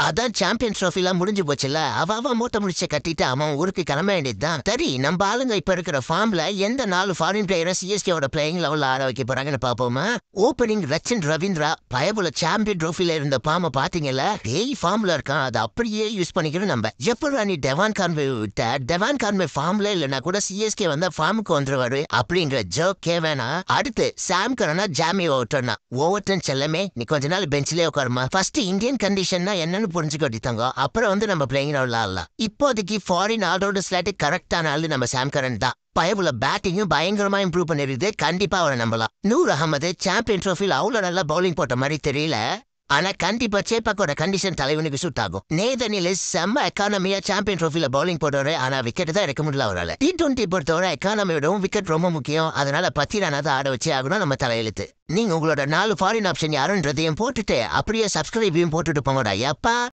அதான் சாம்பியன்ஸ் ட்ரோஃபிலாம் முடிஞ்சு போச்சுல்ல. அவ மூத்த முடிச்ச கட்டிட்டு அவன் ஊருக்கு கிளம்ப வேண்டியதுதான். சரி, நம்ம ஆளுங்க இப்ப இருக்கிற ஃபார்ம்ல எந்த 4 ஃபாரின் பிளேயரை சிஎஸ்கேவோட பிளேயிங் லெவல்ல ஆட வைக்க போறாங்கன்னு பாப்போமா. ஓப்பனிங் ரச்சின் ரவீந்திரா பயபுல சாம்பியன் ட்ரோஃபில இருந்த பாம பாத்தீங்கல்ல, டேய் ஃபார்ம்ல இருக்கான். அதை அப்படியே யூஸ் பண்ணிக்கிறோம் நம்ம. எப்ப நீ டெவான் கான்வே விட்ட, டெவான் கான்வே ஃபார்ம்ல இல்லைன்னா கூட சிஎஸ்கே வந்தா ஃபார்முக்கு வந்துருவாரு அப்படிங்கிற ஜோக்கே வேணா. அடுத்து சாம் கரனா ஜாமி ஓவர்டன் செல்லமே, நீ கொஞ்ச நாள் பெஞ்சிலே உட்காருமா. ஃபர்ஸ்ட் இந்தியன் கண்டிஷன்னா என்னன்னு புரிஞ்சுக்கிட்டாங்க. அப்புறம் நம்ம பிளேயிங் ஆடலாம். இப்போதைக்கு ஃபாரின் ஆல்ரவுண்டர் ஸ்லாட் கரெக்டான ஆளு நம்ம சாம் கரன் தான். பயபுல பேட்டிங்கும் பயங்கரமா இம்ப்ரூவ் பண்ணிருக்கு. கண்டிப்பா அவரை நம்பலாம். நூர் அகமது சாம்பியன் ட்ரோஃபில அவ்வளவு நல்லா பவுலிங் போட்ட மாதிரி தெரியல. ஆனா கண்டிப்பா சேப்பாக்கோட கண்டிஷன் தலைவனுக்கு சூட் ஆகும். நேதனில செம்ம எக்கானமியா சாம்பியன் ட்ரோஃபில பவுலிங் போட்டவரு. ஆனா விக்கெட் தான் எடுக்க முடியல அவரால். T20 பொறுத்தவரை எக்கானமியோடவும் விக்கெட் ரொம்ப முக்கியம். அதனால 10 ரன் ஆட வச்சு ஆகணும் நம்ம தலையெழுத்து. நீங்க உங்களோட 4 ஃபாரின் ஆப்ஷன் யாருன்றதையும் போட்டுட்டு அப்படியே சப்ஸ்கிரைபையும் போட்டுட்டு போங்கடா. எப்பா